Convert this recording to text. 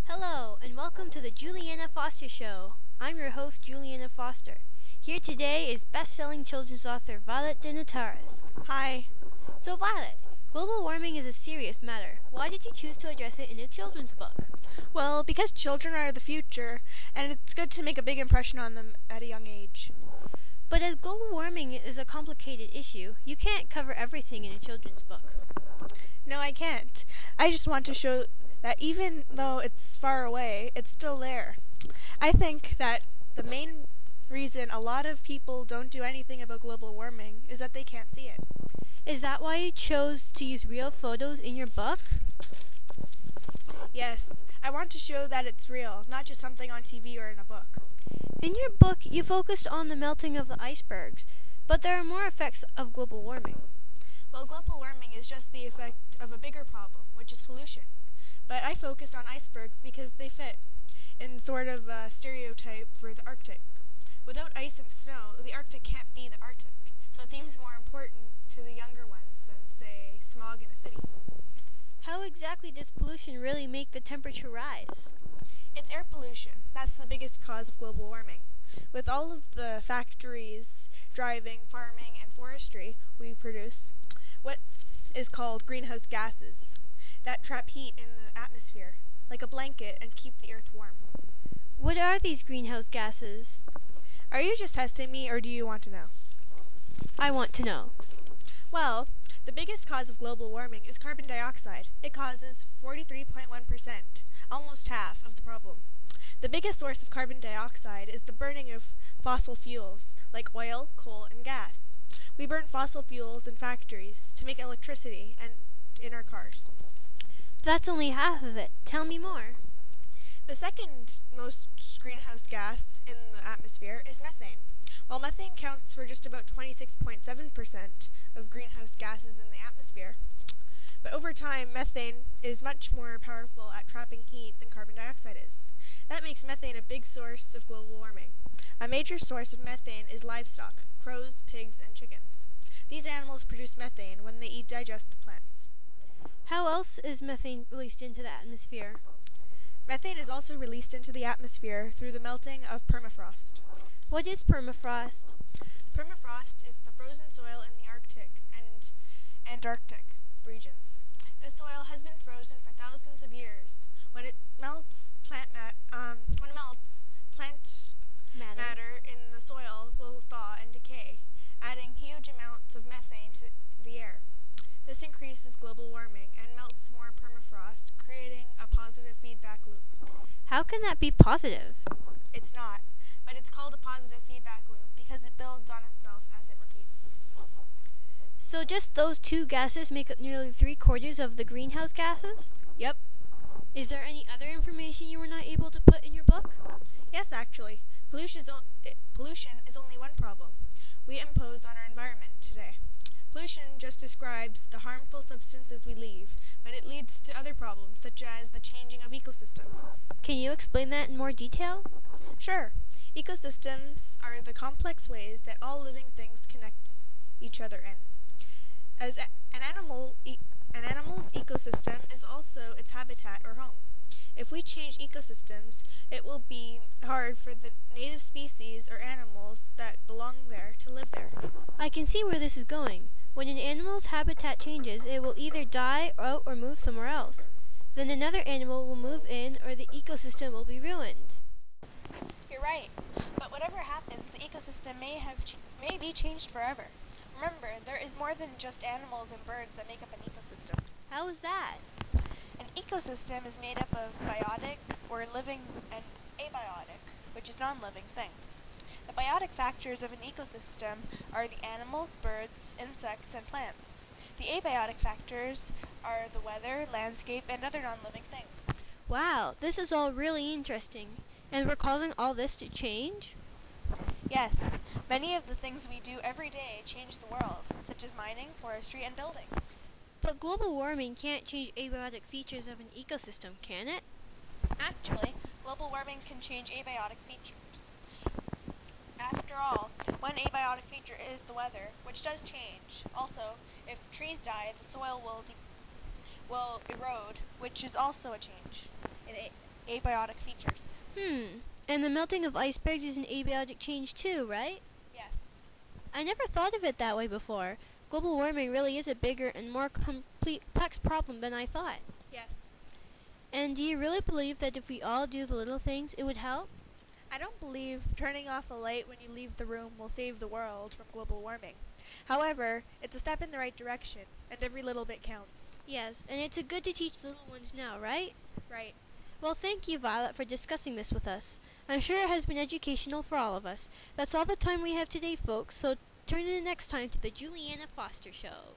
Hello, and welcome to the Juliana Foster Show. I'm your host, Juliana Foster. Here today is best-selling children's author Violet DeNotaris. Hi. So Violet, global warming is a serious matter. Why did you choose to address it in a children's book? Well, because children are the future, and it's good to make a big impression on them at a young age. But as global warming is a complicated issue, you can't cover everything in a children's book. No, I can't. I just want to show that even though it's far away, it's still there. I think that the main reason a lot of people don't do anything about global warming is that they can't see it. Is that why you chose to use real photos in your book? Yes, I want to show that it's real, not just something on TV or in a book. In your book, you focused on the melting of the icebergs, but there are more effects of global warming. Well, global warming is just the effect of a bigger problem, which is pollution. But I focused on icebergs because they fit in sort of a stereotype for the Arctic. Without ice and snow, the Arctic can't be the Arctic, so it seems more important to the younger ones than, say, smog in a city. How exactly does pollution really make the temperature rise? It's air pollution. That's the biggest cause of global warming. With all of the factories, driving, farming, and forestry we produce, what is called greenhouse gases that trap heat in the atmosphere, like a blanket, and keep the earth warm. What are these greenhouse gases? Are you just testing me, or do you want to know? I want to know. Well, the biggest cause of global warming is carbon dioxide. It causes 43.1%, almost half of the problem. The biggest source of carbon dioxide is the burning of fossil fuels, like oil, coal, and gas. We burn fossil fuels in factories to make electricity and in our cars. That's only half of it. Tell me more. The second most greenhouse gas in the atmosphere is methane. While methane counts for just about 26.7% of greenhouse gases in the atmosphere, but over time, methane is much more powerful at trapping heat than carbon dioxide is. That makes methane a big source of global warming. A major source of methane is livestock, crows, pigs, and chickens. These animals produce methane when they digest the plants. How else is methane released into the atmosphere? Methane is also released into the atmosphere through the melting of permafrost. What is permafrost? Permafrost is the frozen soil in the Arctic and Antarctic regions. The soil has been frozen for thousands of years. When it melts, plant matter in the soil will thaw and decay, adding huge amounts of methane to the air. This increases global warming and melts more permafrost, creating a positive feedback loop. How can that be positive? It's not, but it's called a positive feedback loop because it builds on itself as it repeats. So just those two gases make up nearly 3/4 of the greenhouse gases? Yep. Is there any other information you were not able to put in your book? Yes, actually. Pollution is only one problem we impose on our environment today. Pollution just describes the harmful substances we leave, but it leads to other problems, such as the changing of ecosystems. Can you explain that in more detail? Sure. Ecosystems are the complex ways that all living things connect each other in. As an animal's ecosystem is also its habitat or home. If we change ecosystems, it will be hard for the native species or animals that belong there to live there. I can see where this is going. When an animal's habitat changes, it will either die out or move somewhere else. Then another animal will move in or the ecosystem will be ruined. You're right, but whatever happens, the ecosystem may be changed forever. Remember, there is more than just animals and birds that make up an ecosystem. How is that? An ecosystem is made up of biotic or living and abiotic, which is non-living things. The biotic factors of an ecosystem are the animals, birds, insects, and plants. The abiotic factors are the weather, landscape, and other non-living things. Wow, this is all really interesting. And we're causing all this to change? Yes, many of the things we do every day change the world, such as mining, forestry, and building. But global warming can't change abiotic features of an ecosystem, can it? Actually, global warming can change abiotic features. After all, one abiotic feature is the weather, which does change. Also, if trees die, the soil will erode, which is also a change abiotic features. And the melting of icebergs is an abiotic change too, right? Yes. I never thought of it that way before. Global warming really is a bigger and more complex problem than I thought. Yes. And do you really believe that if we all do the little things, it would help? I don't believe turning off a light when you leave the room will save the world from global warming. However, it's a step in the right direction, and every little bit counts. Yes, and it's good to teach the little ones now, right? Right. Well, thank you, Violet, for discussing this with us. I'm sure it has been educational for all of us. That's all the time we have today, folks, so tune in next time to the Juliana Foster Show.